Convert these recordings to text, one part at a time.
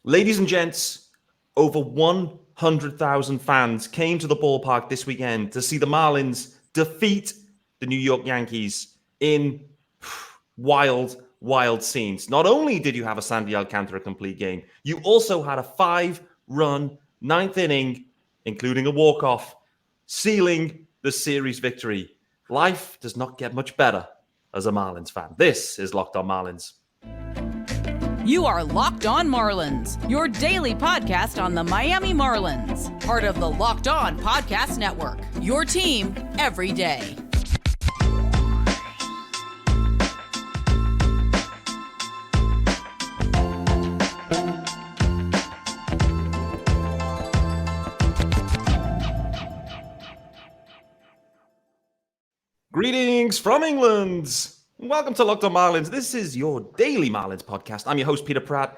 Ladies and gents, over 100,000 fans came to the ballpark this weekend to see the Marlins defeat the New York Yankees in wild scenes. Not only did you have a Sandy Alcantara complete game, you also had a 5-run ninth inning, including a walk-off, sealing the series victory. Life does not get much better as a Marlins fan. This is Locked On Marlins. You are Locked On Marlins, your daily podcast on the Miami Marlins. Part of the Locked On Podcast Network, your team every day. Greetings from England. Welcome to Locked On Marlins. This is your daily Marlins podcast. I'm your host, Peter Pratt.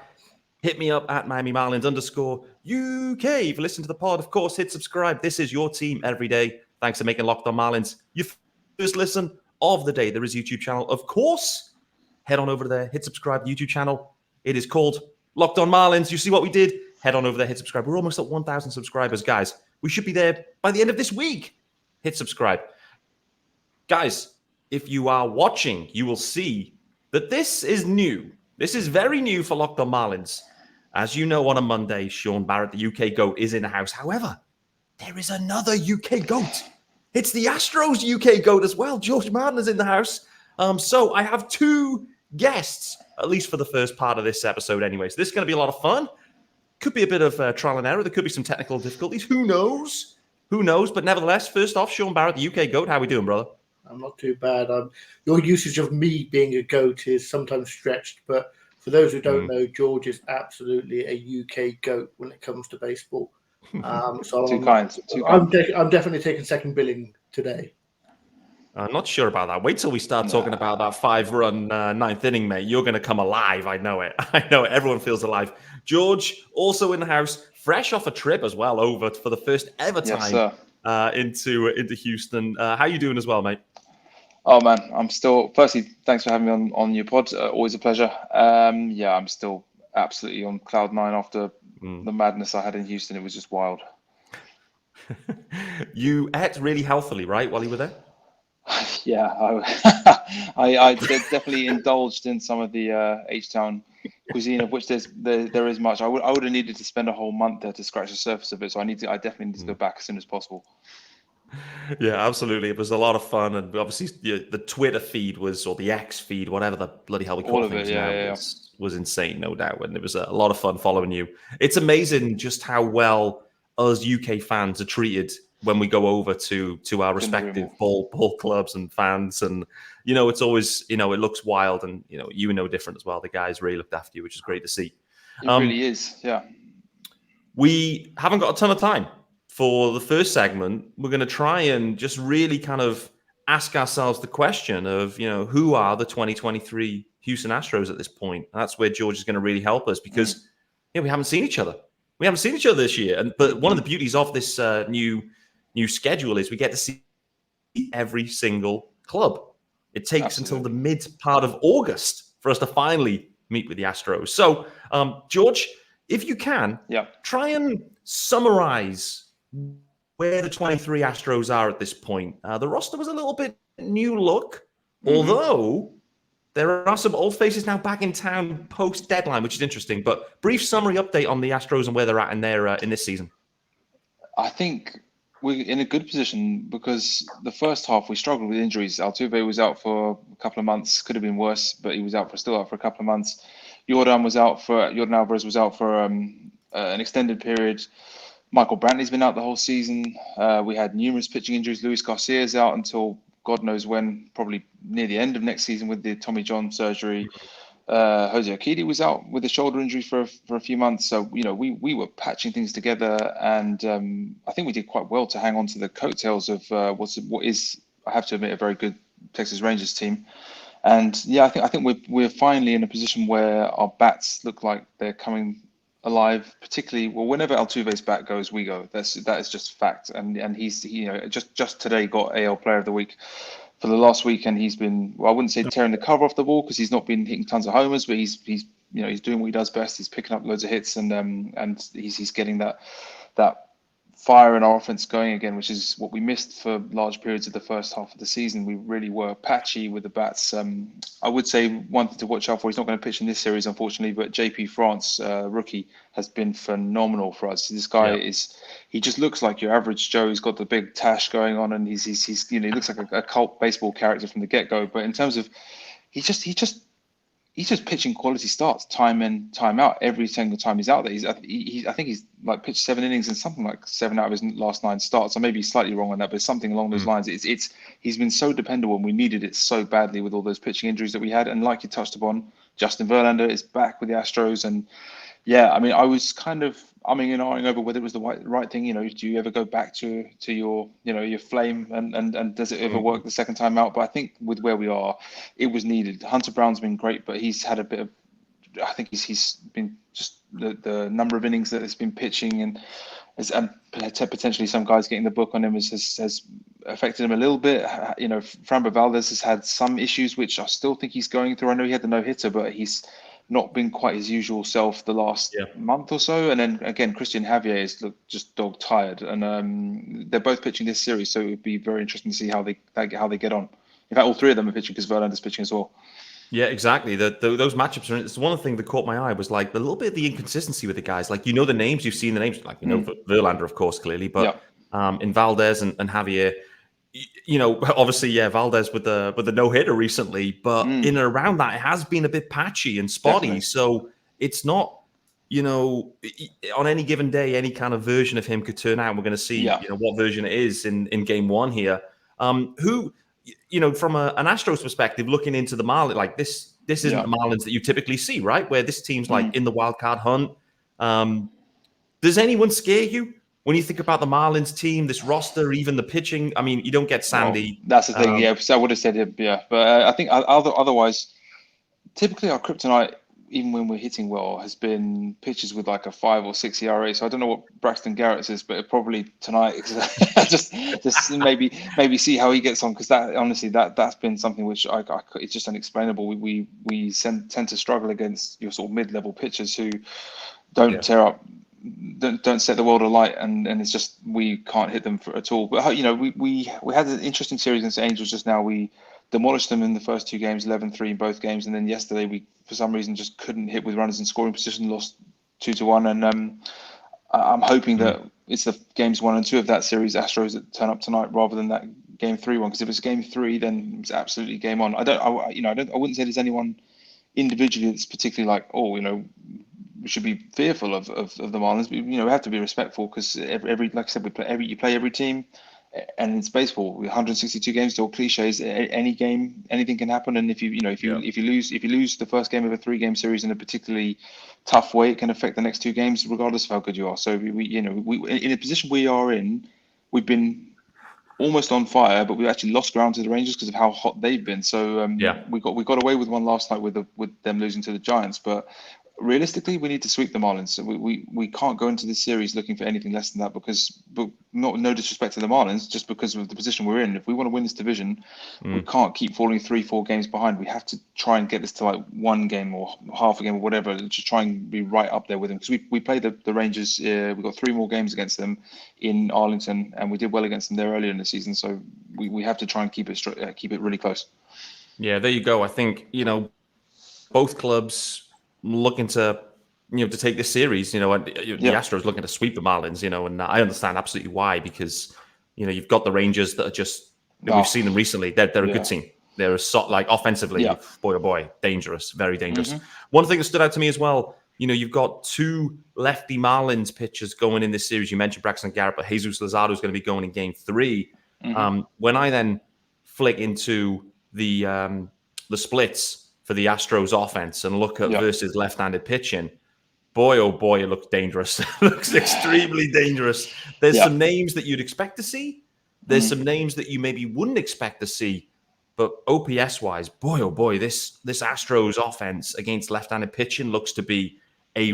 Hit me up at Miami Marlins _UK. If you listen to the pod, of course, hit subscribe. This is your team every day. Thanks for making Locked On Marlins your first listen of the day. There is a YouTube channel. Of course, head on over there, hit subscribe to the YouTube channel. It is called Locked On Marlins. You see what we did? Head on over there, hit subscribe. We're almost at 1,000 subscribers, guys. We should be there by the end of this week. Hit subscribe. Guys, if you are watching, you will see that this is new. This is very new for Locked On Marlins. As you know, on a Monday, Sean Barrett, the UK GOAT, is in the house. However, there is another UK GOAT. It's the Astros UK GOAT as well. George Martin is in the house. So I have two guests, at least for the first part of this episode anyway. So this is going to be a lot of fun. Could be a bit of trial and error. There could be some technical difficulties. Who knows? Who knows? But nevertheless, first off, Sean Barrett, the UK GOAT. How we doing, brother? I'm not too bad. Your usage of me being a GOAT is sometimes stretched, but for those who don't know, George is absolutely a UK GOAT when it comes to baseball. So Too kind. I'm definitely taking second billing today. I'm not sure about that. Wait till we start talking about that 5-run ninth inning, mate. You're going to come alive. I know it. I know it. Everyone feels alive. George, also in the house, fresh off a trip as well, over for the first ever time into Houston. How you doing as well, mate? Oh man, I'm still. Firstly, thanks for having me on your pod. Always a pleasure. I'm still absolutely on cloud nine after the madness I had in Houston. It was just wild. You ate really healthily, right, while you were there? Yeah, I definitely indulged in some of the H-Town cuisine, of which there is much. I would have needed to spend a whole month there to scratch the surface of it. So I definitely need to go back as soon as possible. Yeah, absolutely. It was a lot of fun, and obviously the Twitter feed or the X feed, whatever the bloody hell we call things now, was insane, no doubt. And it was a lot of fun following you. It's amazing just how well us UK fans are treated when we go over to our respective ball clubs and fans. And it's always it looks wild, and you know different as well. The guys really looked after you, which is great to see. It really is. Yeah. We haven't got a ton of time. For the first segment, we're going to try and just really kind of ask ourselves the question of, who are the 2023 Houston Astros at this point? And that's where George is going to really help us because we haven't seen each other. We haven't seen each other this year. But one of the beauties of this new schedule is we get to see every single club. It takes until the mid part of August for us to finally meet with the Astros. So, George, if you can, try and summarize where the 23 Astros are at this point. The roster was a little bit new look, although there are some old faces now back in town post-deadline, which is interesting. But brief summary update on the Astros and where they're at in this season. I think we're in a good position because the first half we struggled with injuries. Altuve was out for a couple of months, could have been worse, but he was still out for a couple of months. Jordan Alvarez was out for an extended period. Michael Brantley's been out the whole season. We had numerous pitching injuries. Luis Garcia's out until God knows when, probably near the end of next season with the Tommy John surgery. Jose Urquidy was out with a shoulder injury for a few months. So, we were patching things together, and I think we did quite well to hang on to the coattails of what is, I have to admit, a very good Texas Rangers team. And I think we're finally in a position where our bats look like they're coming alive, particularly whenever Altuve's bat goes, we go. That is just fact. And he's just today got AL Player of the Week for the last week, and he's been, I wouldn't say tearing the cover off the ball because he's not been hitting tons of homers, but he's he's doing what he does best. He's picking up loads of hits, and he's getting that fire in our offense going again, which is what we missed for large periods of the first half of the season. We really were patchy with the bats. I would say one thing to watch out for, he's not going to pitch in this series, unfortunately, but JP France, rookie, has been phenomenal for us. This guy he just looks like your average Joe. He's got the big tash going on, and he's he looks like a cult baseball character from the get-go. But in terms of, he's just pitching quality starts time in, time out every single time he's out there. I think he's like pitched 7 innings and something like 7 out of his last 9 starts. I may be slightly wrong on that, but something along those lines. He's been so dependable, and we needed it so badly with all those pitching injuries that we had. And like you touched upon, Justin Verlander is back with the Astros, and I was kind of umming and ahhing over whether it was the right thing. Do you ever go back to your your flame, and does it ever work the second time out? But I think with where we are, it was needed. Hunter Brown's been great, but he's had a bit of, I think he's been just the number of innings that he's been pitching, and potentially some guys getting the book on him has affected him a little bit. Framber Valdez has had some issues, which I still think he's going through. I know he had the no-hitter, but he's not been quite his usual self the last month or so. And then again, Christian Javier is just dog tired, and they're both pitching this series, so it would be very interesting to see how they get on. In fact, all 3 of them are pitching because Verlander's pitching as well. Yeah, exactly. Those matchups are. It's one thing that caught my eye was like a little bit of the inconsistency with the guys. Like the names, you've seen the names, like Verlander, of course, clearly, but in Valdez and Javier. Obviously, Valdez with the no-hitter recently, but in and around that, it has been a bit patchy and spotty. Definitely. So it's not, on any given day, any kind of version of him could turn out. And we're going to see, what version it is in game 1 here. Who, from an Astros perspective, looking into the Marlins, like this isn't the Marlins that you typically see, right? Where this team's like in the wild card hunt. Does anyone scare you? When you think about the Marlins team, this roster, even the pitching, I mean, you don't get Sandy. Well, that's the thing, So I would have said it, But I think otherwise, typically our kryptonite, even when we're hitting well, has been pitchers with like a 5 or 6 ERA. So I don't know what Braxton Garrett's is, but probably tonight, just maybe see how he gets on, because that honestly that's been something which it's just unexplainable. We tend to struggle against your sort of mid-level pitchers who don't tear up. Don't set the world alight, and it's just we can't hit them at all. But we had an interesting series against the Angels just now. We demolished them in the first 2 games, 11-3 in both games, and then yesterday we for some reason just couldn't hit with runners in scoring position, lost 2-1. And I'm hoping that it's the games 1 and 2 of that series, Astros, that turn up tonight rather than that game 3 one. Because if it's game 3, then it's absolutely game on. I wouldn't say there's anyone individually that's particularly like, we should be fearful of the Marlins. But, we have to be respectful, because every like I said, you play every team, and it's baseball. 162 games, still cliches. Any game, anything can happen. And if you lose the first game of a 3-game series in a particularly tough way, it can affect the next 2 games, regardless of how good you are. So we in a position we are in, we've been almost on fire, but we actually lost ground to the Rangers because of how hot they've been. So we got away with one last night with them losing to the Giants, but realistically, we need to sweep the Marlins. So we can't go into this series looking for anything less than that, but no disrespect to the Marlins, just because of the position we're in. If we want to win this division, we can't keep falling 3-4 games behind. We have to try and get this to like 1 game or half a game or whatever, to try and be right up there with them. Because we played the Rangers. We've got 3 more games against them in Arlington, and we did well against them there earlier in the season. So we have to try and keep it really close. Yeah, there you go. I think both clubs looking to take this series, the Astros looking to sweep the Marlins, and I understand absolutely why, because you've got the Rangers that are just we've seen them recently. They're a good team. They're offensively, boy oh boy, dangerous, very dangerous. One thing that stood out to me as well, you've got 2 lefty Marlins pitchers going in this series. You mentioned Braxton Garrett, but Jesus Luzardo is going to be going in game 3. When I then flick into the splits for the Astros offense and look at versus left-handed pitching, boy, oh boy, it looks dangerous. It looks extremely dangerous. There's some names that you'd expect to see. There's some names that you maybe wouldn't expect to see. But OPS-wise, boy, oh boy, this Astros offense against left-handed pitching looks to be a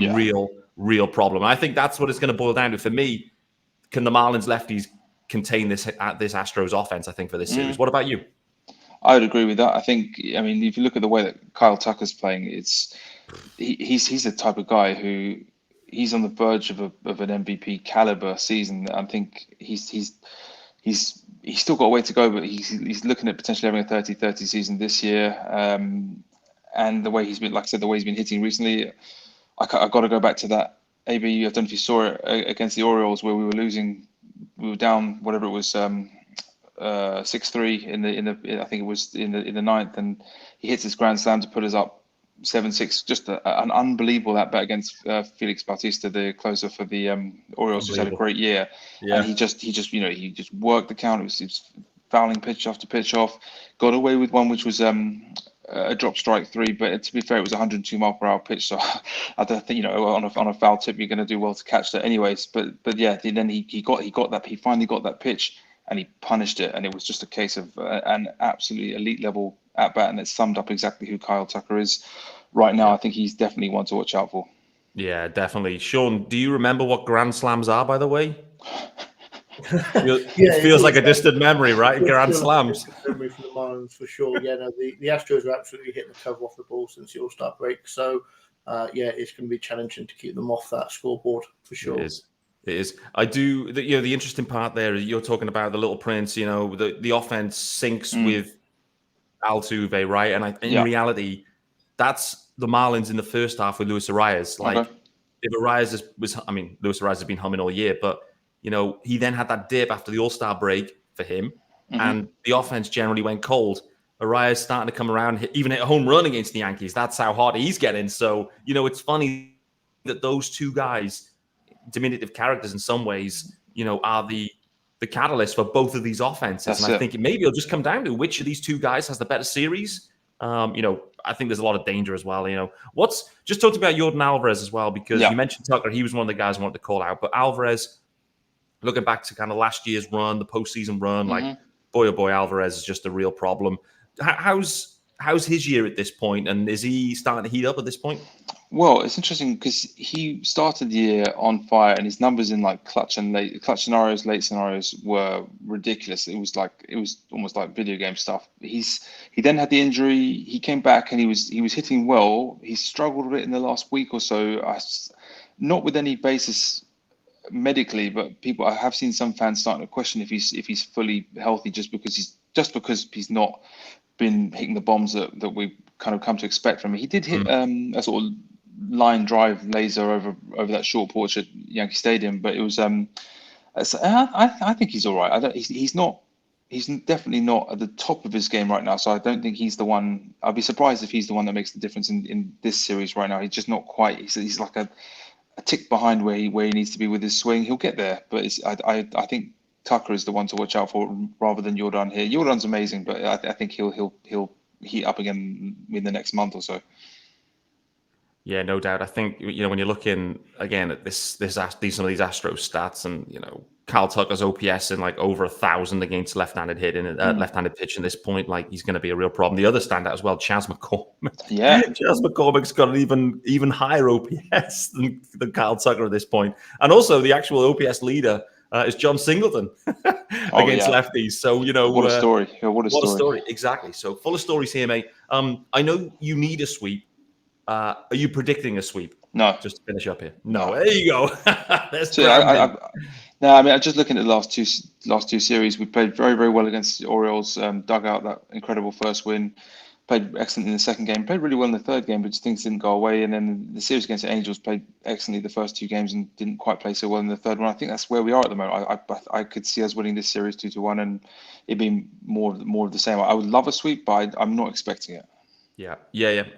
real problem. And I think that's what it's going to boil down to. For me, can the Marlins lefties contain this Astros offense, I think, for this series? What about you? I would agree with that. I think, if you look at the way that Kyle Tucker's playing, it's he's the type of guy who he's on the verge of an MVP caliber season. I think he's still got a way to go, but he's looking at potentially having a 30-30 season this year. And the way he's been, like I said, the way he's been hitting recently, I got to go back to that AB. I don't know if you saw it against the Orioles where we were down whatever it was, 6-3 in I think it was in the ninth, and he hits his grand slam to put us up 7-6. Just an unbelievable at bat against Felix Bautista, the closer for the Orioles. Just had a great year, and he just worked the count. He was fouling pitch after pitch off. Got away with one which was a drop strike 3, but to be fair, it was 102 mile per hour pitch. So I don't think on a foul tip you're going to do well to catch that, anyways. But yeah, then he got that. He finally got that pitch and he punished it, and it was just a case of an absolutely elite level at bat, and it summed up exactly who Kyle Tucker is right now. I think he's definitely one to watch out for. Yeah, definitely. Sean, do you remember what grand slams are, by the way? It feels like a distant memory, right? Grand slams. Memory for the Marlins for sure. Yeah, no, the Astros are absolutely hitting the cover off the ball since the All-Star break. So, it's going to be challenging to keep them off that scoreboard for sure. It is. I do. The interesting part there is you're talking about the Little Prince. The offense syncs with Altuve, right? And in reality, that's the Marlins in the first half with Luis Arias. If Arias Luis Arias has been humming all year, but he then had that dip after the All-Star break for him, and the offense generally went cold. Arias starting to come around, even hit a home run against the Yankees. That's how hot he's getting. So, it's funny that those two guys, diminutive characters in some ways, are the catalyst for both of these offenses. I think maybe it'll just come down to which of these two guys has the better series. I think there's a lot of danger as well. Just talking about Jordan Alvarez as well, because you mentioned Tucker. He was one of the guys I wanted to call out. But Alvarez, looking back to kind of last year's run, the postseason run, boy, oh boy, Alvarez is just a real problem. How's his year at this point, and is he starting to heat up at this point? Well, it's interesting because he started the year on fire, and his numbers in clutch scenarios, late scenarios were ridiculous. It was almost like video game stuff. He then had the injury. He came back and he was hitting well. He struggled a bit in the last week or so, not with any basis medically, but I have seen some fans starting to question if he's fully healthy just because he's not been hitting the bombs that we kind of come to expect from him. He did hit a sort of line drive laser over that short porch at Yankee Stadium, but it was I think he's all right. He's definitely not at the top of his game right now, so I don't think he's the one. I'd be surprised if he's the one that makes the difference in this series right now. He's just not quite. He's like a tick behind where he needs to be with his swing. He'll get there, but I think Tucker is the one to watch out for rather than Jordan here. Jordan's amazing, but I think he'll heat up again in the next month or so. Yeah, no doubt. I think when you're looking again at some of these Astros stats, and Kyle Tucker's OPS in over 1,000 against left-handed left-handed pitch at this point, he's going to be a real problem. The other standout as well, Chas McCormick. Yeah, Chas McCormick's got an even higher OPS than Kyle Tucker at this point, and also the actual OPS leader is John Singleton against lefties. So what a story! What a story! Exactly. So full of stories here, mate. I know you need a sweep. Are you predicting a sweep? No. Just to finish up here. No. There you go. I'm just looking at the last two series. We played very, very well against the Orioles. Dug out that incredible first win. Played excellent in the second game. Played really well in the third game, but just things didn't go away. And then the series against the Angels played excellently the first two games and didn't quite play so well in the third one. I think that's where we are at the moment. I could see us winning this series 2-1 and it being more of the same. I would love a sweep, but I'm not expecting it. Yeah.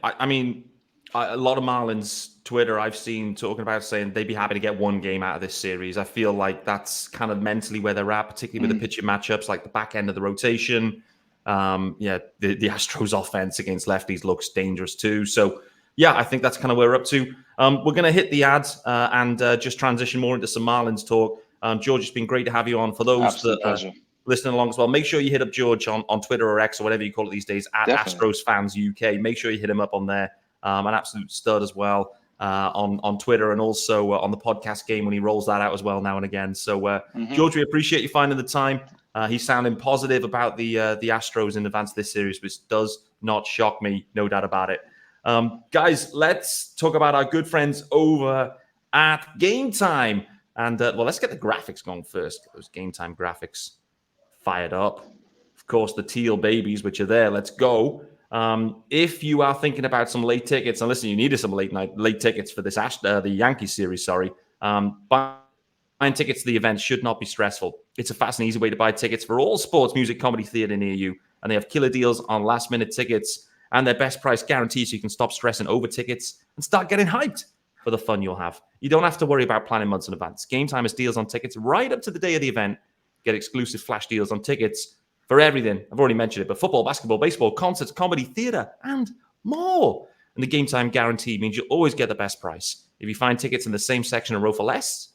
I mean, a lot of Marlins Twitter I've seen talking about saying they'd be happy to get one game out of this series. I feel like that's kind of mentally where they're at, particularly with the pitching matchups, like the back end of the rotation. The Astros offense against lefties looks dangerous too. So I think that's kind of where we're up to. We're going to hit the ads and just transition more into some Marlins talk. George, it's been great to have you on. For those that are listening along as well, make sure you hit up George on Twitter or X or whatever you call it these days at Astros Fans UK. Make sure you hit him up on there. An absolute stud as well on Twitter and also on the podcast game when he rolls that out as well now and again. So, George, we appreciate you finding the time. He's sounding positive about the Astros in advance of this series, which does not shock me, no doubt about it. Guys, let's talk about our good friends over at Gametime. And, let's get the graphics going first. Get those Gametime graphics fired up. Of course, the teal babies, which are there. Let's go. If you are thinking about some late tickets, and listen, you needed some late tickets for this the Yankees series, sorry. Buying tickets to the event should not be stressful. It's a fast and easy way to buy tickets for all sports, music, comedy, theater near you. And they have killer deals on last-minute tickets and their best price guarantee, so you can stop stressing over tickets and start getting hyped for the fun you'll have. You don't have to worry about planning months in advance. Gametime has deals on tickets right up to the day of the event. Get exclusive flash deals on tickets for everything. I've already mentioned it, but football, basketball, baseball, concerts, comedy, theater, and more. And the Gametime guarantee means you'll always get the best price. If you find tickets in the same section or row for less,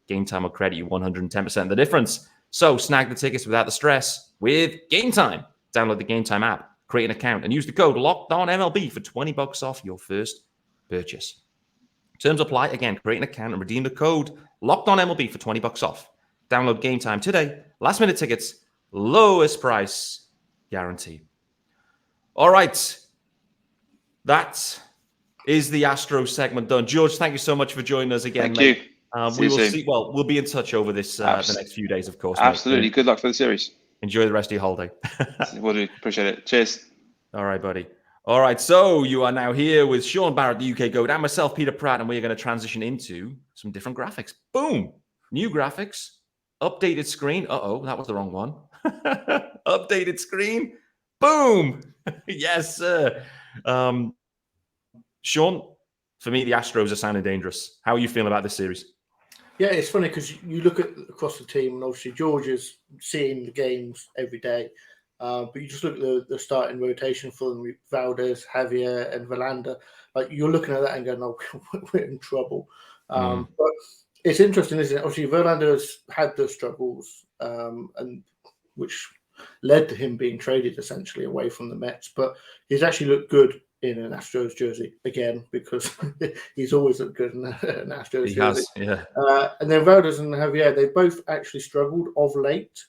Gametime will credit you 110% of the difference. So snag the tickets without the stress with Gametime. Download the Gametime app, create an account, and use the code LOCKEDONMLB for $20 off your first purchase. Terms apply. Again, create an account and redeem the code LOCKEDONMLB for $20 off. Download Gametime today. Last minute tickets, lowest price guarantee. All right. That is the Astros segment done. George, thank you so much for joining us again. Thank you. We will see. Well, we'll be in touch over this the next few days, of course. Absolutely. Mate. Good luck for the series. Enjoy the rest of your holiday. Will do. Appreciate it. Cheers. All right, buddy. All right, so you are now here with Sean Barrett, the UK GOAT, and myself, Peter Pratt, and we're going to transition into some different graphics. Boom! New graphics. Updated screen. Uh-oh, that was the wrong one. Updated screen. Boom! Yes, sir. Sean, for me, the Astros are sounding dangerous. How are you feeling about this series? Yeah, it's funny because you look at across the team, and obviously George is seeing the games every day. But you just look at the starting rotation for them, Valdez, Javier, and Verlander. Like, you're looking at that and going, "Oh, we're in trouble." But it's interesting, isn't it? Obviously, Verlander has had those struggles, and which led to him being traded essentially away from the Mets. But he's actually looked good in an Astros jersey again, because he's always looked good in an Astros jersey. Yeah. And then Valdez and Javier, they both actually struggled of late,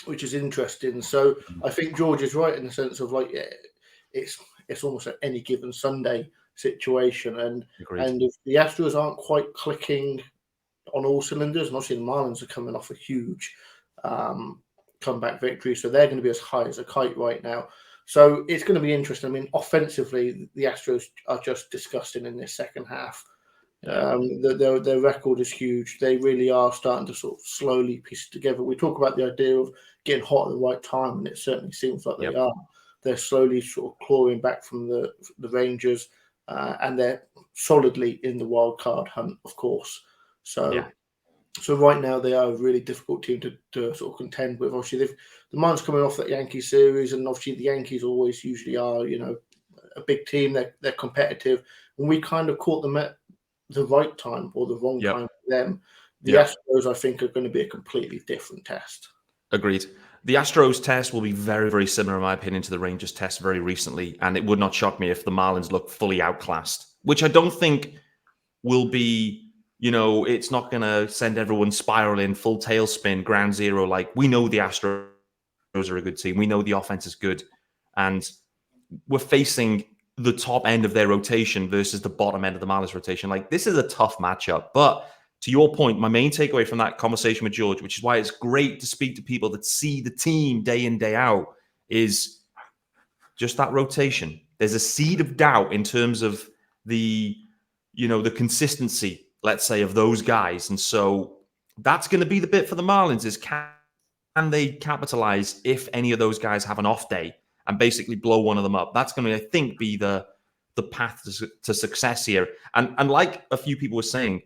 which is interesting. So I think George is right in the sense of, like, it's almost at any given Sunday situation. And if the Astros aren't quite clicking on all cylinders, and obviously the Marlins are coming off a huge comeback victory, so they're going to be as high as a kite right now. So it's going to be interesting. I mean, offensively, the Astros are just disgusting in this second half. Their record is huge. They really are starting to sort of slowly piece it together. We talk about the idea of getting hot at the right time, and it certainly seems like they are. They're slowly sort of clawing back from the Rangers, and they're solidly in the wild card hunt, of course. So right now they are a really difficult team to sort of contend with. Obviously, the Marlins coming off that Yankee series, and obviously the Yankees always usually are, a big team. They're competitive, and we kind of caught them at the right time or the wrong time for them. The Astros, I think, are going to be a completely different test. Agreed. The Astros test will be very, very similar, in my opinion, to the Rangers test very recently, and it would not shock me if the Marlins look fully outclassed, which I don't think will be, it's not going to send everyone spiraling, full tailspin, ground zero. Like, we know the Astros are a good team. We know the offense is good, and we're facing the top end of their rotation versus the bottom end of the Marlins rotation. Like, this is a tough matchup. But to your point, my main takeaway from that conversation with George, which is why it's great to speak to people that see the team day in, day out, is just that rotation. There's a seed of doubt in terms of the consistency, let's say, of those guys. And so that's going to be the bit for the Marlins, is can they capitalize if any of those guys have an off day and basically blow one of them up? That's going to, I think, be the path to success here. And like a few people were saying,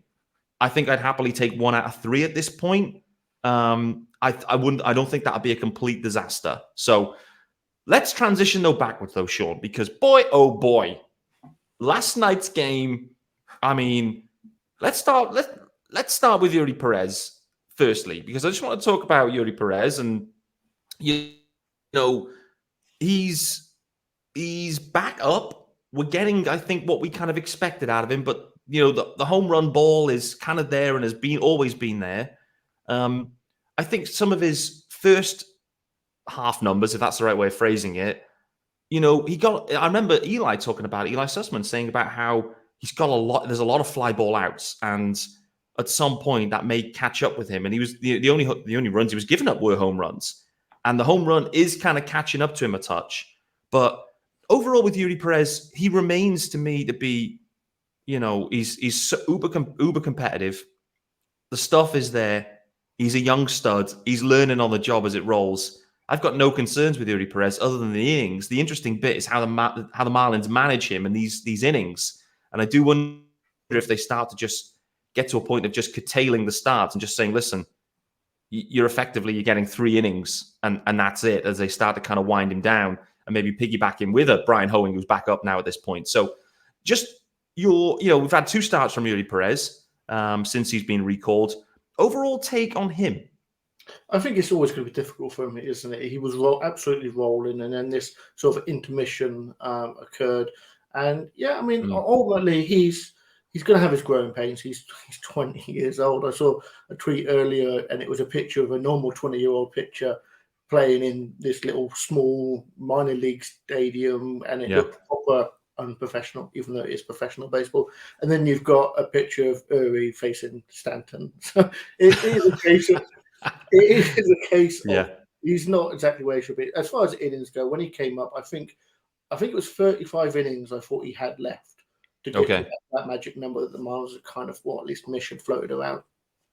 I think I'd happily take 1 out of 3 at this point. I don't think that would be a complete disaster. So let's transition though backwards though, Sean, because boy, oh boy, last night's game. I mean, let's start with Yuri Perez firstly, because I just want to talk about Yuri Perez, and he's back up. We're getting, I think, what we kind of expected out of him, but the home run ball is kind of there and has always been there. I think some of his first half numbers, if that's the right way of phrasing it, I remember Eli Sussman saying about how he's got there's a lot of fly ball outs, and at some point that may catch up with him. And he was the only runs he was giving up were home runs, and the home run is kind of catching up to him a touch. But overall, with Yuri Perez, he remains to me to be, he's so uber competitive. The stuff is there. He's a young stud. He's learning on the job as it rolls. I've got no concerns with Yuri Perez other than the innings. The interesting bit is how the Marlins manage him in these innings. And I do wonder if they start to just get to a point of just curtailing the starts and just saying, listen, you're getting 3 innings and that's it, as they start to kind of wind him down and maybe piggyback him with a Brian Hoeing who's back up now at this point. So just we've had 2 starts from Yuri Perez since he's been recalled. Overall take on him? I think it's always going to be difficult for him, isn't it? He was absolutely rolling, and then this sort of intermission occurred. And ultimately he's going to have his growing pains. He's 20 years old. I saw a tweet earlier, and it was a picture of a normal 20-year-old pitcher playing in this little small minor league stadium, and it looked proper unprofessional, even though it is professional baseball. And then you've got a picture of Uri facing Stanton. So it is a case of he's not exactly where he should be. As far as innings go, when he came up, I think it was 35 innings I thought he had left to get to that magic number that the Marlins had kind of, at least mission floated around.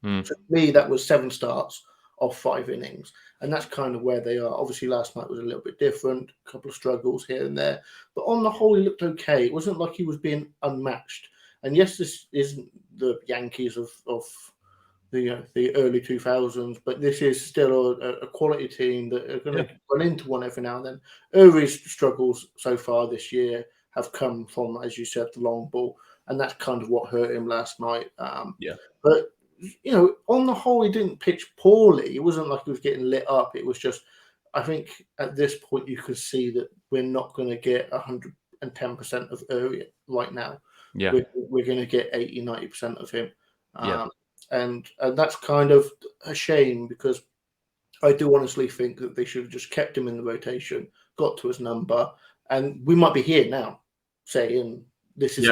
So for me, that was 7 starts of 5 innings. And that's kind of where they are. Obviously, last night was a little bit different, a couple of struggles here and there. But on the whole, he looked okay. It wasn't like he was being unmatched. And yes, this isn't the Yankees of the early 2000s, but this is still a quality team that are going to run into one every now and then. Uri's struggles so far this year have come from, as you said, the long ball. And that's kind of what hurt him last night. But on the whole, he didn't pitch poorly. It wasn't like he was getting lit up. It was just, I think at this point, you could see that we're not going to get 110% of Uri right now. Yeah. We're going to get 80, 90% of him. And that's kind of a shame, because I do honestly think that they should have just kept him in the rotation, got to his number, and we might be here now saying this is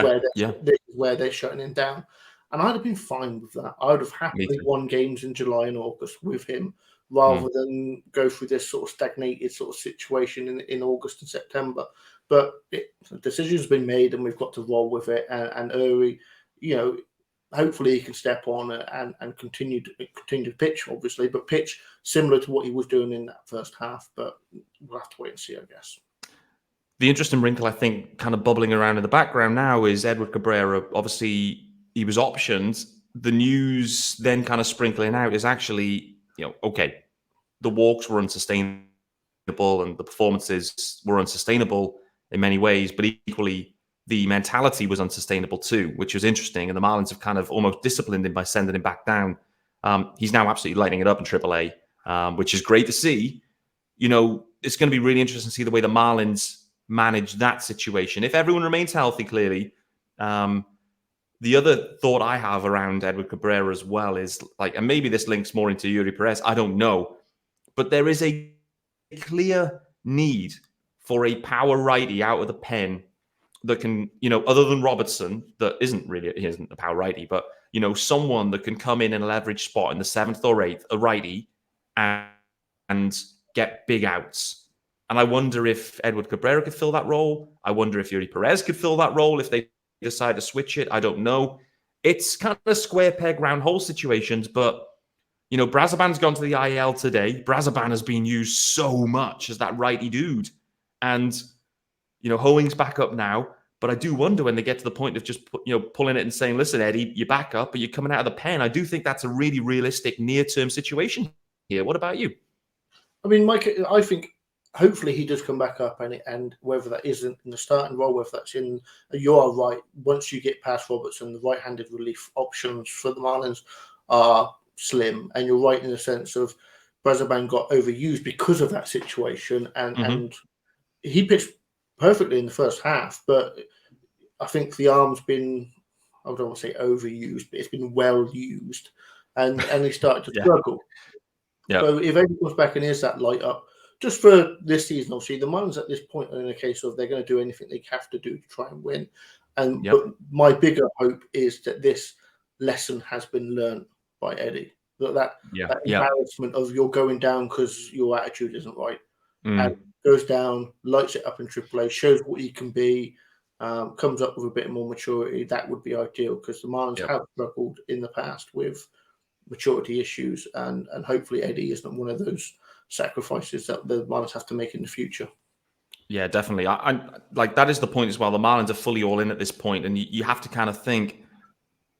where they're shutting him down. And I'd have been fine with that. I would have happily won games in July and August with him, rather than go through this sort of stagnated sort of situation in August and September. But the decision's been made, and we've got to roll with it. And Uri, hopefully he can step on and continue to pitch, obviously, but pitch similar to what he was doing in that first half. But we'll have to wait and see, I guess. The interesting wrinkle, I think, kind of bubbling around in the background now is Edward Cabrera. Obviously, he was optioned. The news then kind of sprinkling out is actually, the walks were unsustainable and the performances were unsustainable in many ways, but equally the mentality was unsustainable too, which was interesting. And the Marlins have kind of almost disciplined him by sending him back down. He's now absolutely lighting it up in AAA, which is great to see. It's going to be really interesting to see the way the Marlins manage that situation. If everyone remains healthy, clearly, the other thought I have around Edward Cabrera as well is and maybe this links more into Yuri Perez, I don't know, but there is a clear need for a power righty out of the pen that can, other than Robertson, he isn't a power righty, but, someone that can come in a leverage spot in the 7th or 8th, a righty, and get big outs. And I wonder if Edward Cabrera could fill that role. I wonder if Yuri Perez could fill that role if they decide to switch it. I don't know. It's kind of square peg round hole situations, but Brazaban's gone to the IL today. Brazaban has been used so much as that righty dude, and Hoeing's back up now. But I do wonder when they get to the point of just pulling it and saying, "Listen, Eddie, you're back up, but you're coming out of the pen." I do think that's a really realistic near-term situation here. What about you? I mean, Mike, I think hopefully he does come back up, and whether that isn't in the starting role, whether that's in, you are right. Once you get past Robertson, the right-handed relief options for the Marlins are slim, and you're right in the sense of Brazaban got overused because of that situation, and he pitched perfectly in the first half, but I think the arm's been, I don't want to say overused, but it's been well used, and he started to struggle. So if Eddie comes back and is that light up, just for this season, obviously, the Marlins at this point are in a case of they're going to do anything they have to do to try and win. But my bigger hope is that this lesson has been learned by Eddie. That embarrassment of you're going down because your attitude isn't right, and goes down, lights it up in AAA, shows what he can be, comes up with a bit more maturity. That would be ideal because the Marlins have struggled in the past with maturity issues, and hopefully Eddie isn't one of those sacrifices that the Marlins have to make in the future. Yeah, definitely. I'm like, that is the point as well. The Marlins are fully all in at this point, and you have to kind of think,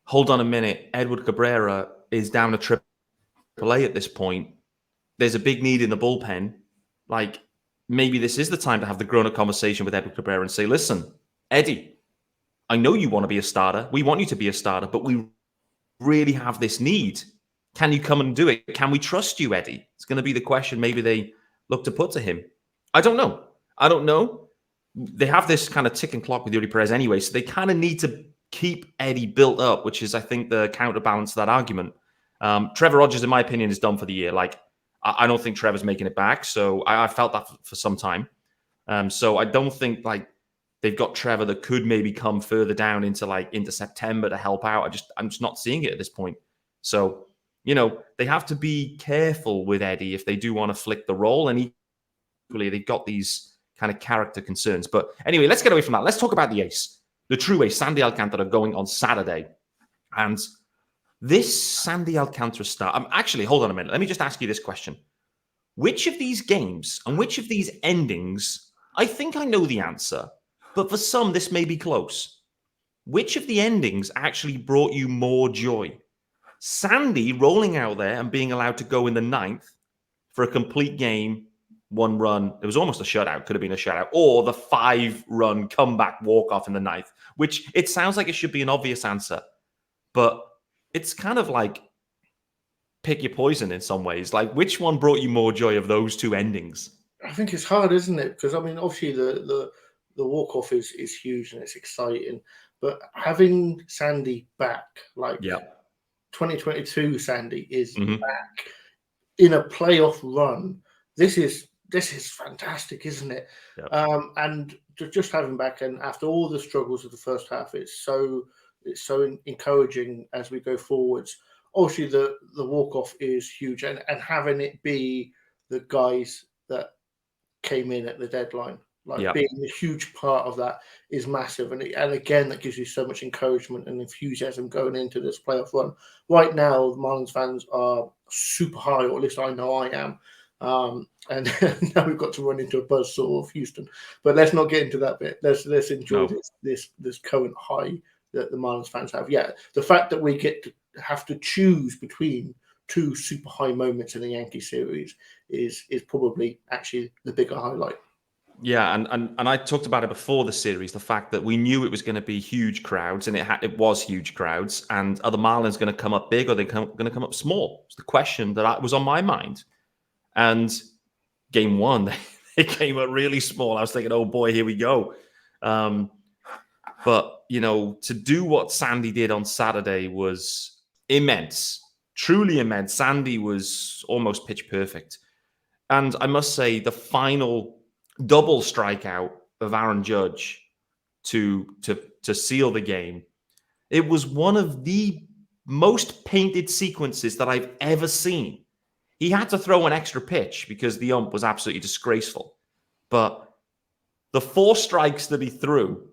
hold on a minute, Edward Cabrera is down to AAA at this point. There's a big need in the bullpen. Like, maybe this is the time to have the grown-up conversation with Edward Cabrera and say, listen, Eddie, I know you want to be a starter. We want you to be a starter, but we really have this need. Can you come and do it? Can we trust you, Eddie? It's going to be the question maybe they look to put to him. I don't know. They have this kind of ticking clock with Yuri Perez anyway, so they kind of need to keep Eddie built up, which is, I think, the counterbalance to that argument. Trevor Rogers, in my opinion, is done for the year. Like, I don't think Trevor's making it back, so I felt that for some time. So I don't think like they've got Trevor that could maybe come further down into September to help out. I'm just not seeing it at this point. So, they have to be careful with Eddie if they do want to flick the role, and equally they've got these kind of character concerns. But anyway, let's get away from that. Let's talk about the ace, the true ace, Sandy Alcantara, going on Saturday. And this Sandy Alcantara start, actually, hold on a minute. Let me just ask you this question. Which of these games and which of these endings, I think I know the answer, but for some, this may be close. Which of the endings actually brought you more joy? Sandy rolling out there and being allowed to go in the ninth for a complete game, 1 run. It was almost a shutout, could have been a shutout, or the 5-run comeback walk-off in the ninth, which it sounds like it should be an obvious answer, but it's kind of like pick your poison in some ways. Like, which one brought you more joy of those two endings? I think it's hard, isn't it? Because, I mean, obviously the walk-off is huge and it's exciting, but having Sandy back, 2022 Sandy is back in a playoff run. This is fantastic, isn't it? Yep. And just having back, and after all the struggles of the first half, it's so encouraging as we go forwards. Obviously, the walk-off is huge, and having it be the guys that came in at the deadline, being a huge part of that is massive. And again, that gives you so much encouragement and enthusiasm going into this playoff run. Right now, the Marlins fans are super high, or at least I know I am. And now we've got to run into a buzzsaw of Houston. But let's not get into that bit. Let's enjoy this current high that the Marlins fans have. Yeah, the fact that we get to have to choose between two super high moments in the Yankee series is probably actually the bigger highlight. Yeah, and I talked about it before the series, the fact that we knew it was going to be huge crowds, and it was huge crowds. And are the Marlins going to come up big, or are they going to come up small? It's the question that was on my mind. And game one, they came up really small. I was thinking, oh boy, here we go. But, to do what Sandy did on Saturday was immense, truly immense. Sandy was almost pitch perfect. And I must say, the final double strikeout of Aaron Judge to seal the game, it was one of the most painted sequences that I've ever seen. He had to throw an extra pitch because the ump was absolutely disgraceful. But the 4 strikes that he threw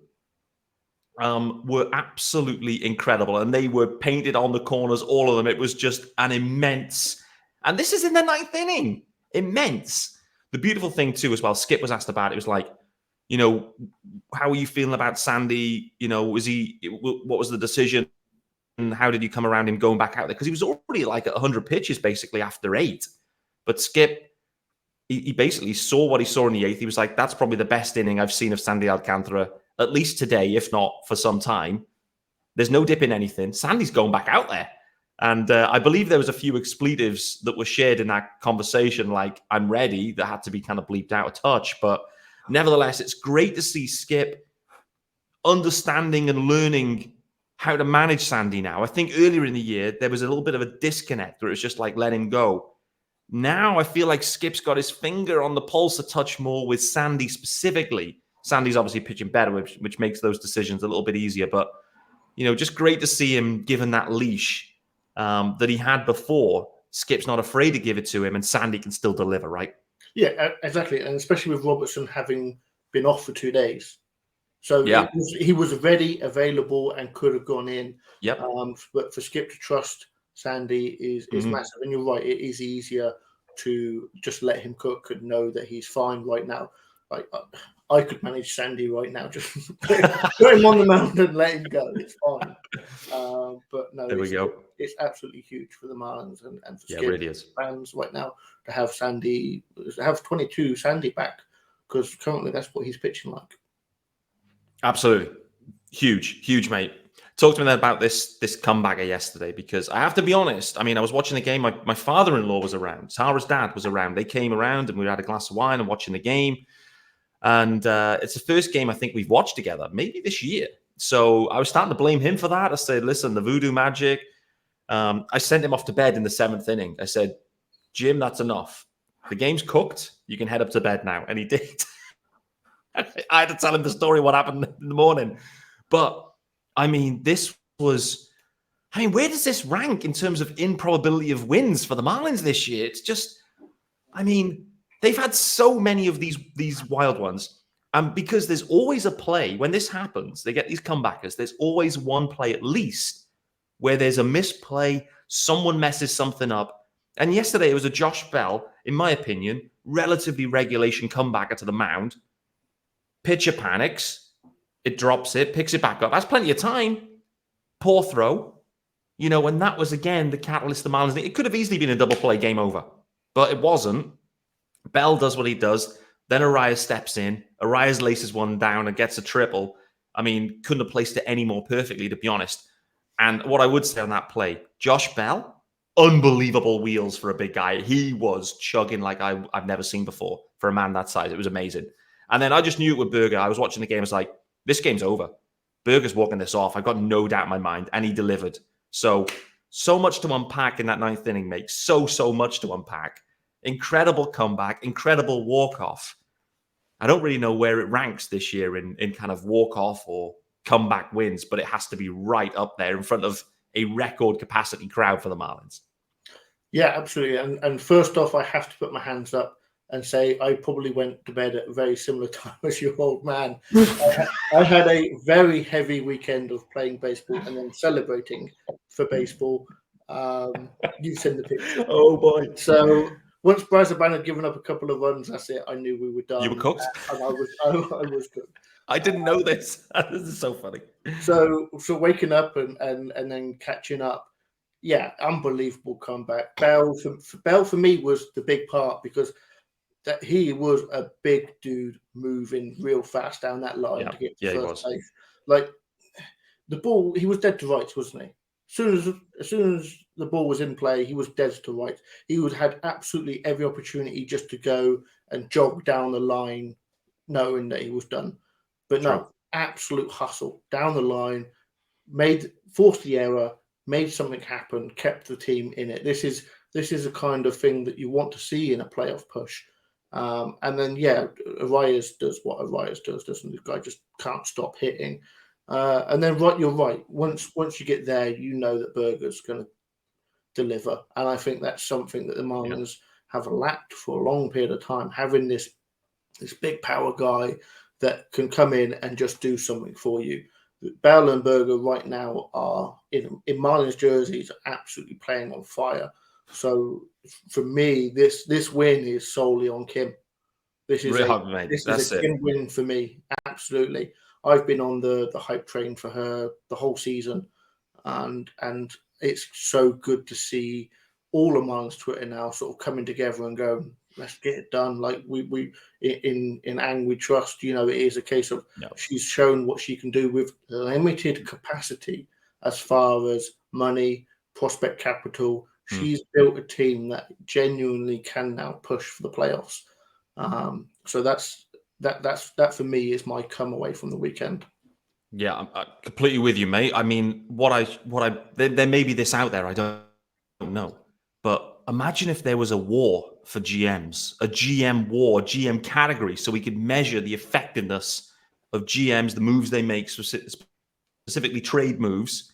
were absolutely incredible. And they were painted on the corners, all of them. It was just an immense... And this is in the 9th inning. Immense. The beautiful thing, too, as well, Skip was asked about it. It was like, how are you feeling about Sandy? What was the decision? And how did you come around him going back out there? Because he was already like at 100 pitches basically after 8. But Skip, he basically saw what he saw in the 8th. He was like, that's probably the best inning I've seen of Sandy Alcantara, at least today, if not for some time. There's no dip in anything. Sandy's going back out there. And I believe there was a few expletives that were shared in that conversation, like, I'm ready, that had to be kind of bleeped out a touch. But nevertheless, it's great to see Skip understanding and learning how to manage Sandy now. I think earlier in the year, there was a little bit of a disconnect where it was just like, let him go. Now I feel like Skip's got his finger on the pulse a touch more with Sandy specifically. Sandy's obviously pitching better, which makes those decisions a little bit easier. But, just great to see him given that leash that he had before. Skip's not afraid to give it to him, and Sandy can still deliver, right? Yeah, exactly. And especially with Robertson having been off for 2 days. So yeah. he was ready, available, and could have gone in. Yep. But for Skip to trust Sandy is massive. And you're right, it is easier to just let him cook and know that he's fine right now. Like I could manage Sandy right now, just put him on the mound and let him go. It's fine. But no, there we go. It's absolutely huge for the Marlins and for Skip really is. fans right now to have 22 Sandy back, because currently that's what he's pitching like. Absolutely. Huge, mate. Talk to me then about this comebacker yesterday, because I have to be honest. I mean, I was watching the game. My father-in-law was around. Tara's dad was around. They came around and we had a glass of wine and watching the game. And it's the first game I think we've watched together, maybe this year. So I was starting to blame him for that. I said, listen, the voodoo magic. I sent him off to bed in the 7th inning. I said, Jim, that's enough. The game's cooked. You can head up to bed now. And he did. I had to tell him the story, what happened in the morning. But, I mean, where does this rank in terms of improbability of wins for the Marlins this year? It's just, I mean, they've had so many of these wild ones. And because there's always a play, when this happens, they get these comebackers, there's always one play at least where there's a misplay, someone messes something up. And yesterday it was a Josh Bell, in my opinion, relatively regulation comebacker to the mound. Pitcher panics, it drops it, picks it back up. That's plenty of time. Poor throw. And that was, again, the catalyst the Marlins. It could have easily been a double play, game over. But it wasn't. Bell does what he does. Then Arias steps in. Arias laces one down and gets a triple. I mean, couldn't have placed it any more perfectly, to be honest. And what I would say on that play, Josh Bell, unbelievable wheels for a big guy. He was chugging like I've never seen before for a man that size. It was amazing. And then I just knew it with Berger. I was watching the game. I was like, this game's over. Berger's walking this off. I've got no doubt in my mind. And he delivered. So much to unpack in that 9th inning, mate. So much to unpack. Incredible comeback. Incredible walk-off. I don't really know where it ranks this year in kind of walk-off or comeback wins, but it has to be right up there in front of a record capacity crowd for the Marlins. Yeah, absolutely. And first off, I have to put my hands up and say I probably went to bed at a very similar time as your old man. I had a very heavy weekend of playing baseball and then celebrating for baseball. You've seen the picture. Oh, boy. So once Brazaban had given up a couple of runs, that's it. I knew we were done. You were cooked? And I was good. I didn't know this. This is so funny. So waking up and then catching up. Yeah, unbelievable comeback. Bell for me was the big part, because that he was a big dude moving real fast down that line to get to first base. Like the ball, he was dead to rights, wasn't he? As soon as the ball was in play, he was dead to rights. He had absolutely every opportunity just to go and jog down the line, knowing that he was done. But no, absolute hustle down the line, forced the error, made something happen, kept the team in it. This is a kind of thing that you want to see in a playoff push. And then, Arias does what Arias does, doesn't he? The guy just can't stop hitting. And then, you're right. Once you get there, you know that Berger's going to deliver. And I think that's something that the Marlins have lacked for a long period of time, having this big power guy that can come in and just do something for you. Bell and Berger right now are in Marlins jerseys, absolutely playing on fire. So for me, this win is solely on Kim. This is a Kim win for me. Absolutely. I've been on the hype train for her the whole season, and it's so good to see all of Marlins Twitter now sort of coming together and going, let's get it done. Like we in Ang we trust. It is a case of she's shown what she can do with limited capacity as far as money, prospect capital. She's built a team that genuinely can now push for the playoffs. So that for me is my come away from the weekend. Yeah, I'm completely with you, mate. I mean, there may be this out there, I don't know, but imagine if there was a war for GMs, a GM war, GM category, so we could measure the effectiveness of GMs, the moves they make, specifically trade moves,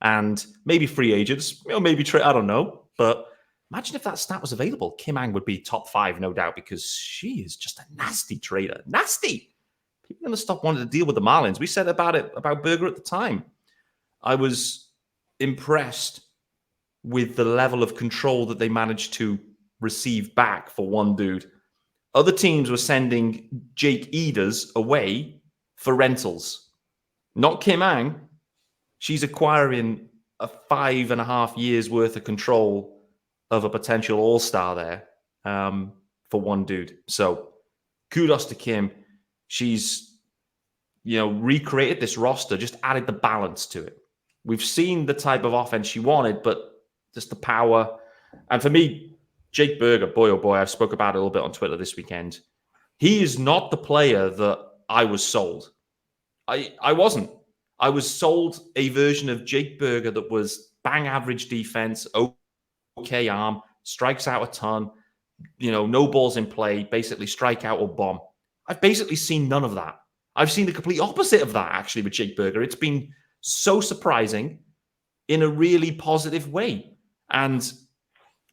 and maybe free agents, maybe trade. I don't know, but imagine if that stat was available. Kim Ang would be top 5, no doubt, because she is just a nasty trader. Nasty. People are going to stop wanting to deal with the Marlins. We said about Berger at the time. I was impressed with the level of control that they managed to receive back for one dude. Other teams were sending Jake Eders away for rentals. Not Kim Ang. She's acquiring a 5.5 years worth of control of a potential all-star there for one dude. So kudos to Kim. She's, recreated this roster, just added the balance to it. We've seen the type of offense she wanted, but just the power. And for me, Jake Berger, boy, oh boy, I spoke about it a little bit on Twitter this weekend. He is not the player that I was sold. I wasn't. I was sold a version of Jake Berger that was bang average defense, okay arm, strikes out a ton, no balls in play, basically strike out or bomb. I've basically seen none of that. I've seen the complete opposite of that, actually, with Jake Berger. It's been so surprising in a really positive way. And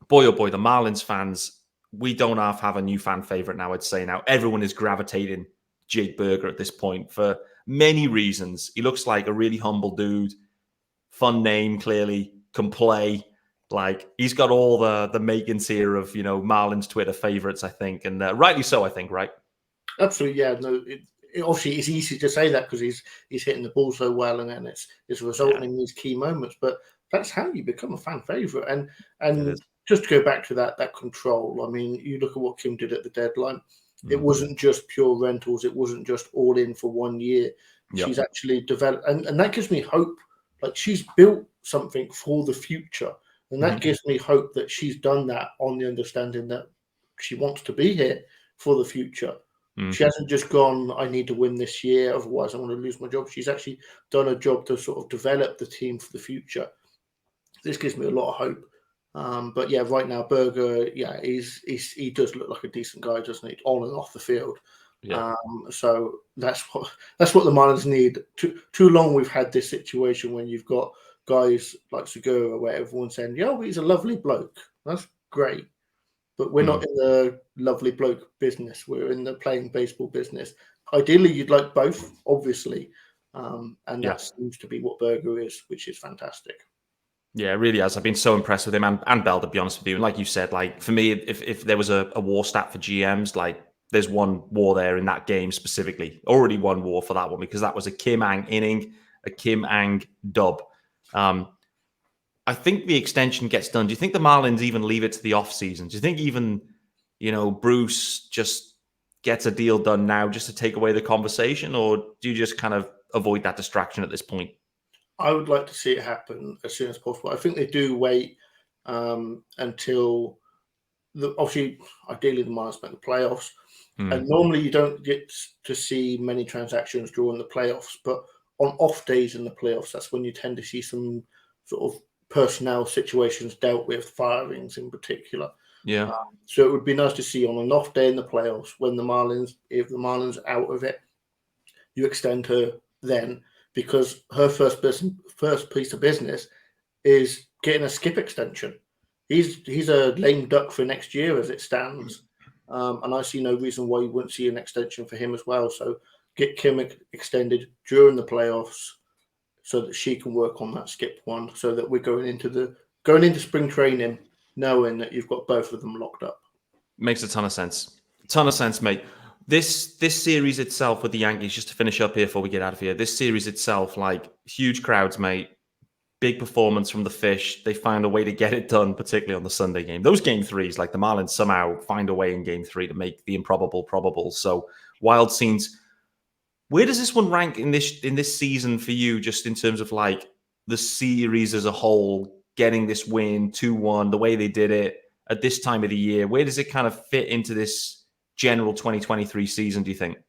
boy, oh boy, the Marlins fans, we don't have a new fan favorite now, I'd say now. Everyone is gravitating Jake Berger at this point for many reasons. He looks like a really humble dude, fun name, clearly, can play. Like, he's got all the makings here of, Marlins Twitter favorites, I think. And rightly so, I think, right? Absolutely, yeah. No, obviously it's easy to say that because he's hitting the ball so well, and then it's resulting in these key moments. But that's how you become a fan favorite. And just to go back to that control, I mean, you look at what Kim did at the deadline. It wasn't just pure rentals. It wasn't just all in for 1 year. Yep. She's actually developed, and that gives me hope. Like, she's built something for the future, and that gives me hope that she's done that on the understanding that she wants to be here for the future. She hasn't just gone, I need to win this year, otherwise I'm going to lose my job. She's actually done a job to sort of develop the team for the future. This gives me a lot of hope. But yeah, right now, Berger, he does look like a decent guy, doesn't he? On and off the field. Yeah. So that's what the Marlins need. Too long we've had this situation when you've got guys like Segura where everyone's saying, he's a lovely bloke. That's great. But we're not in the lovely bloke business. We're in the playing baseball business. Ideally, you'd like both, obviously. And that seems to be what Berger is, which is fantastic. Yeah, it really has. I've been so impressed with him and Bell, to be honest with you. And like you said, like, for me, if there was a war stat for GMs, like, there's one war there in that game specifically. Already one war for that one, because that was a Kim Ang inning, a Kim Ang dub. I think the extension gets done. Do you think the Marlins even leave it to the offseason? Do you think even, Bruce just gets a deal done now just to take away the conversation? Or do you just kind of avoid that distraction at this point? I would like to see it happen as soon as possible. I think they do wait until, obviously, ideally the Marlins make the playoffs. And normally you don't get to see many transactions during the playoffs. But on off days in the playoffs, that's when you tend to see some sort of personnel situations dealt with, firings in particular. Yeah. So it would be nice to see on an off day in the playoffs when if the Marlins are out of it, you extend her then, because her first piece of business is getting a skip extension. He's a lame duck for next year as it stands. And I see no reason why you wouldn't see an extension for him as well. So get Kim extended during the playoffs, so that she can work on that skip one, so that we're going into spring training knowing that you've got both of them locked up. Makes a ton of sense. Ton of sense, mate. This series itself with the Yankees, just to finish up here before we get out of here, this series itself, like, huge crowds, mate. Big performance from the Fish. They found a way to get it done, particularly on the Sunday game. Those game threes, like, the Marlins somehow find a way in game 3 to make the improbable probable. So wild scenes. Where does this one rank in this season for you, just in terms of, like, the series as a whole, getting this win 2-1, the way they did it at this time of the year? Where does it kind of fit into this general 2023 season, do you think?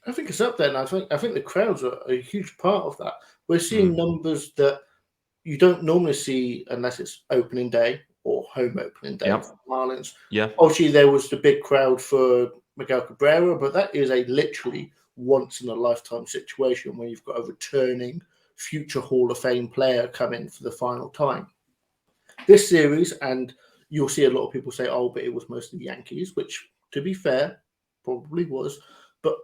I think it's up there, and I think the crowds are a huge part of that. We're seeing numbers that you don't normally see unless it's opening day or home opening day Yep. for the Marlins. Yeah. Obviously, there was the big crowd for Miguel Cabrera, but that is a literally once-in-a-lifetime situation where you've got a returning future Hall of Fame player come in for the final time. This series, and you'll see a lot of people say, oh, but it was mostly the Yankees, which, to be fair, probably was. But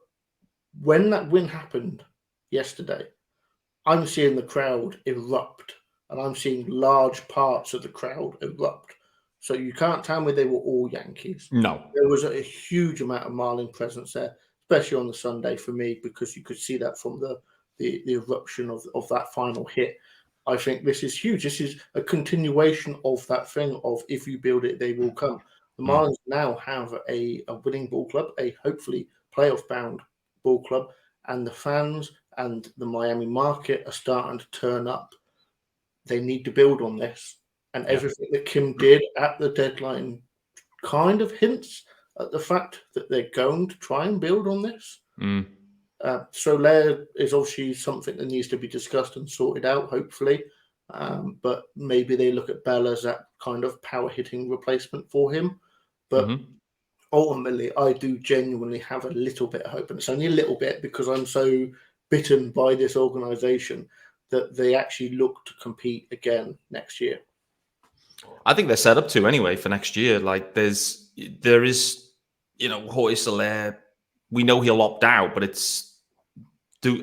when that win happened yesterday, I'm seeing the crowd erupt, and I'm seeing large parts of the crowd erupt. So you can't tell me they were all Yankees. No. There was a huge amount of Marlin presence there, especially on the Sunday for me, because you could see that from the eruption of that final hit. I think this is huge. This is a continuation of that thing of if you build it, they will come. The Marlins now have a winning ball club, a hopefully playoff-bound ball club, and the fans and the Miami market are starting to turn up. They need to build on this. And everything that Kim did at the deadline kind of hints at the fact that they're going to try and build on this. Soler is obviously something that needs to be discussed and sorted out, hopefully. But maybe they look at Bell as that kind of power hitting replacement for him. But ultimately, I do genuinely have a little bit of hope. And it's only a little bit because I'm so bitten by this organization that they actually look to compete again next year. I think they're set up to anyway for next year. Like there is, Jorge Soler, we know he'll opt out, but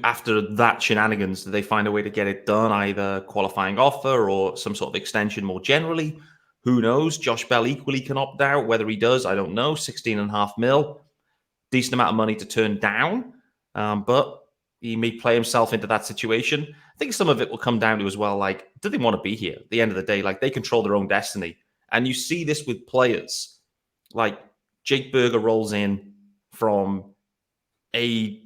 after that shenanigans, do they find a way to get it done, either qualifying offer or some sort of extension more generally? Who knows? Josh Bell equally can opt out. Whether he does, I don't know. 16.5 mil, decent amount of money to turn down, but he may play himself into that situation. I think some of it will come down to as well, like, do they want to be here? At the end of the day, like, they control their own destiny. And you see this with players. Like, Jake Berger rolls in from a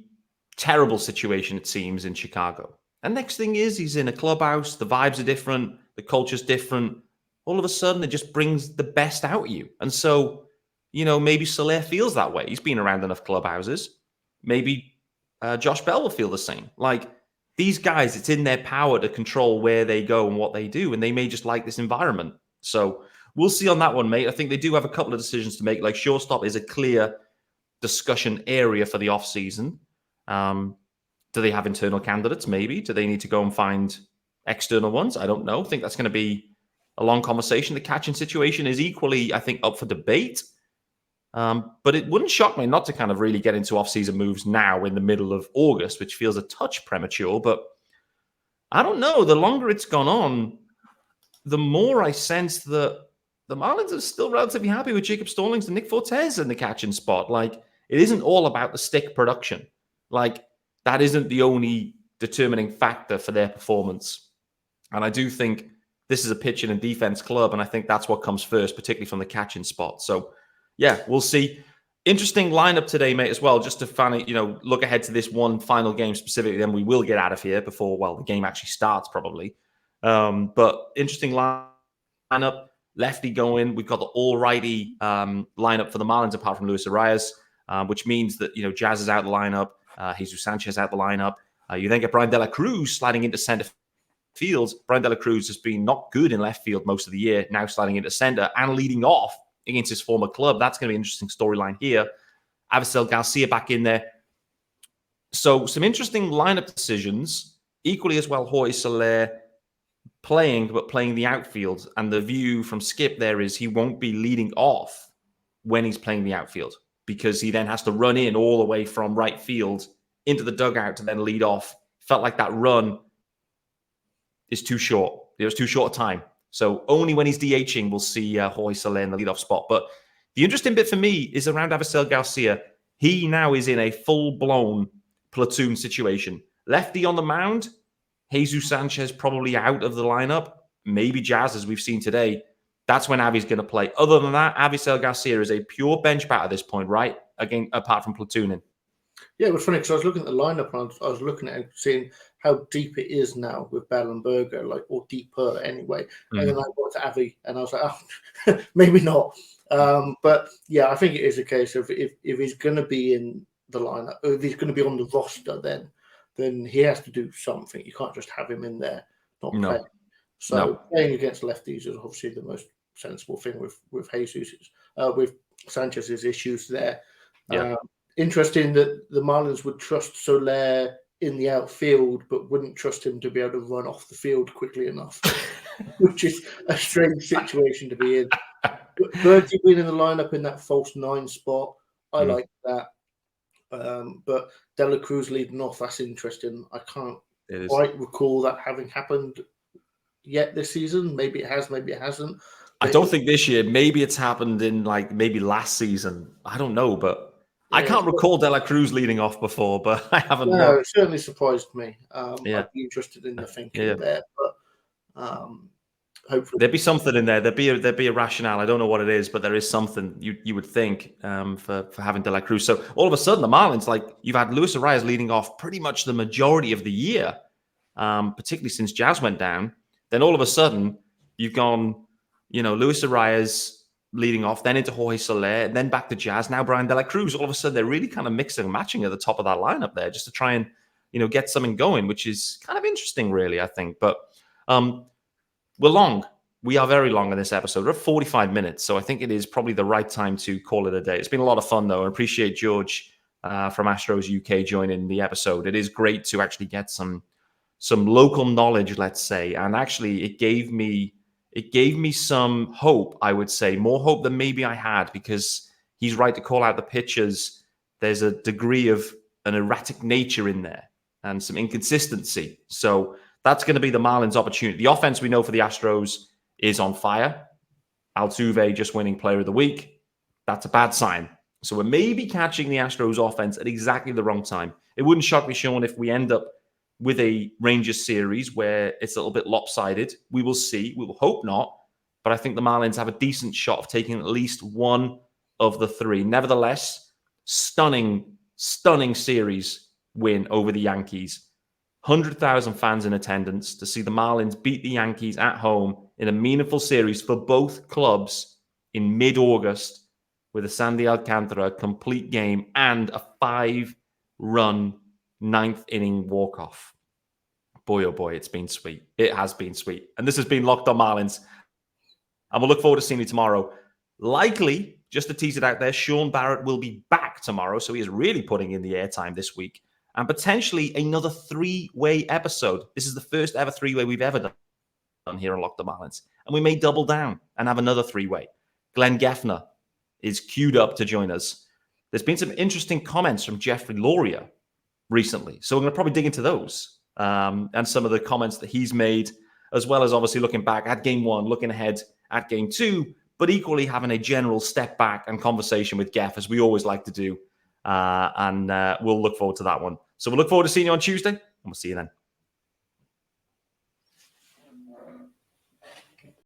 terrible situation, it seems, in Chicago. And next thing is he's in a clubhouse. The vibes are different. The culture's different. All of a sudden, it just brings the best out of you. And so, maybe Soler feels that way. He's been around enough clubhouses. Maybe Josh Bell will feel the same. Like, these guys, it's in their power to control where they go and what they do, and they may just like this environment. So we'll see on that one, mate. I think they do have a couple of decisions to make. Like, shortstop is a clear discussion area for the offseason. Do they have internal candidates? Maybe. Do they need to go and find external ones? I don't know. I think that's going to be a long conversation. The catching situation is equally, I think, up for debate. But it wouldn't shock me not to kind of really get into off-season moves now in the middle of August, which feels a touch premature. But I don't know. The longer it's gone on, the more I sense that the Marlins are still relatively happy with Jacob Stallings and Nick Fortes in the catching spot. Like, it isn't all about the stick production. Like, that isn't the only determining factor for their performance. And I do think this is a pitching and defense club, and I think that's what comes first, particularly from the catching spot. So, yeah, we'll see. Interesting lineup today, mate, as well, just to finally, look ahead to this one final game specifically, then we will get out of here before, the game actually starts probably. But interesting lineup, lefty going. We've got the all-righty lineup for the Marlins apart from Luis Arias, which means that, Jazz is out of the lineup, Jesus Sanchez out the lineup. You then get Brian De La Cruz sliding into center field. Brian De La Cruz has been not good in left field most of the year, now sliding into center and leading off against his former club. That's going to be an interesting storyline here. Avisail Garcia back in there. So some interesting lineup decisions. Equally as well, Jorge Soler playing the outfield. And the view from Skip there is he won't be leading off when he's playing the outfield, because he then has to run in all the way from right field into the dugout to then lead off. Felt like that run is too short. It was too short a time. So only when he's DHing, we'll see Jorge Soler in the leadoff spot. But the interesting bit for me is around Avisail Garcia. He now is in a full-blown platoon situation. Lefty on the mound, Jesus Sanchez probably out of the lineup. Maybe Jazz, as we've seen today. That's when Avi's going to play. Other than that, Avisail Garcia is a pure bench bat at this point, right? Again, apart from platooning. Yeah, it was funny because I was looking at the lineup and I was looking at it, seeing how deep it is now with Bell and Berger, or deeper anyway. And then I got to Avi and I was like, oh, maybe not. But yeah, I think it is a case of if he's going to be in the lineup, or if he's going to be on the roster, then he has to do something. You can't just have him in there not playing. So playing against lefties is obviously the most sensible thing with Jesus, with Sanchez's issues there. Yeah. Interesting that the Marlins would trust Soler in the outfield, but wouldn't trust him to be able to run off the field quickly enough, which is a strange situation to be in. Bertie being in the lineup in that false 9 spot, I like that. But De La Cruz leading off, that's interesting. I can't quite recall that having happened yet this season. Maybe it has, maybe it hasn't. I don't think this year. Maybe it's happened in maybe last season. I don't know, but I can't recall De La Cruz leading off before, but I haven't. No, it certainly surprised me. I'd be interested in the thinking there, but hopefully there'd be something in there. There'd be a rationale. I don't know what it is, but there is something you would think for having De La Cruz. So all of a sudden, the Marlins, you've had Luis Arias leading off pretty much the majority of the year, particularly since Jazz went down. Then all of a sudden, you've gone, Luis Arias leading off, then into Jorge Soler, and then back to Jazz. Now Brian De La Cruz. All of a sudden, they're really kind of mixing and matching at the top of that lineup there, just to try and get something going, which is kind of interesting, really. I think, but we're long. We are very long in this episode. We're at 45 minutes, so I think it is probably the right time to call it a day. It's been a lot of fun, though. I appreciate George from Astros UK joining the episode. It is great to actually get some local knowledge, let's say, and actually it gave me some hope, I would say, more hope than maybe I had, because he's right to call out the pitchers. There's a degree of an erratic nature in there and some inconsistency. So that's going to be the Marlins' opportunity. The offense, we know, for the Astros is on fire. Altuve just winning Player of the Week. That's a bad sign. So we're maybe catching the Astros offense at exactly the wrong time. It wouldn't shock me, Sean, if we end up with a Rangers series where it's a little bit lopsided. We will see. We will hope not. But I think the Marlins have a decent shot of taking at least one of the 3. Nevertheless, stunning series win over the Yankees. 100,000 fans in attendance to see the Marlins beat the Yankees at home in a meaningful series for both clubs in mid-August with a Sandy Alcantara complete game and a 5-run 9th inning walk-off. Boy, oh boy, it's been sweet. It has been sweet. And this has been Locked on Marlins. And we'll look forward to seeing you tomorrow. Likely, just to tease it out there, Sean Barrett will be back tomorrow. So he is really putting in the airtime this week. And potentially another 3-way episode. This is the first ever 3-way we've ever done here on Locked on Marlins. And we may double down and have another 3-way. Glenn Geffner is queued up to join us. There's been some interesting comments from Jeffrey Loria recently. So we're going to probably dig into those and some of the comments that he's made, as well as obviously looking back at Game 1, looking ahead at Game 2, but equally having a general step back and conversation with Geff, as we always like to do. And we'll look forward to that one. So we'll look forward to seeing you on Tuesday, and we'll see you then.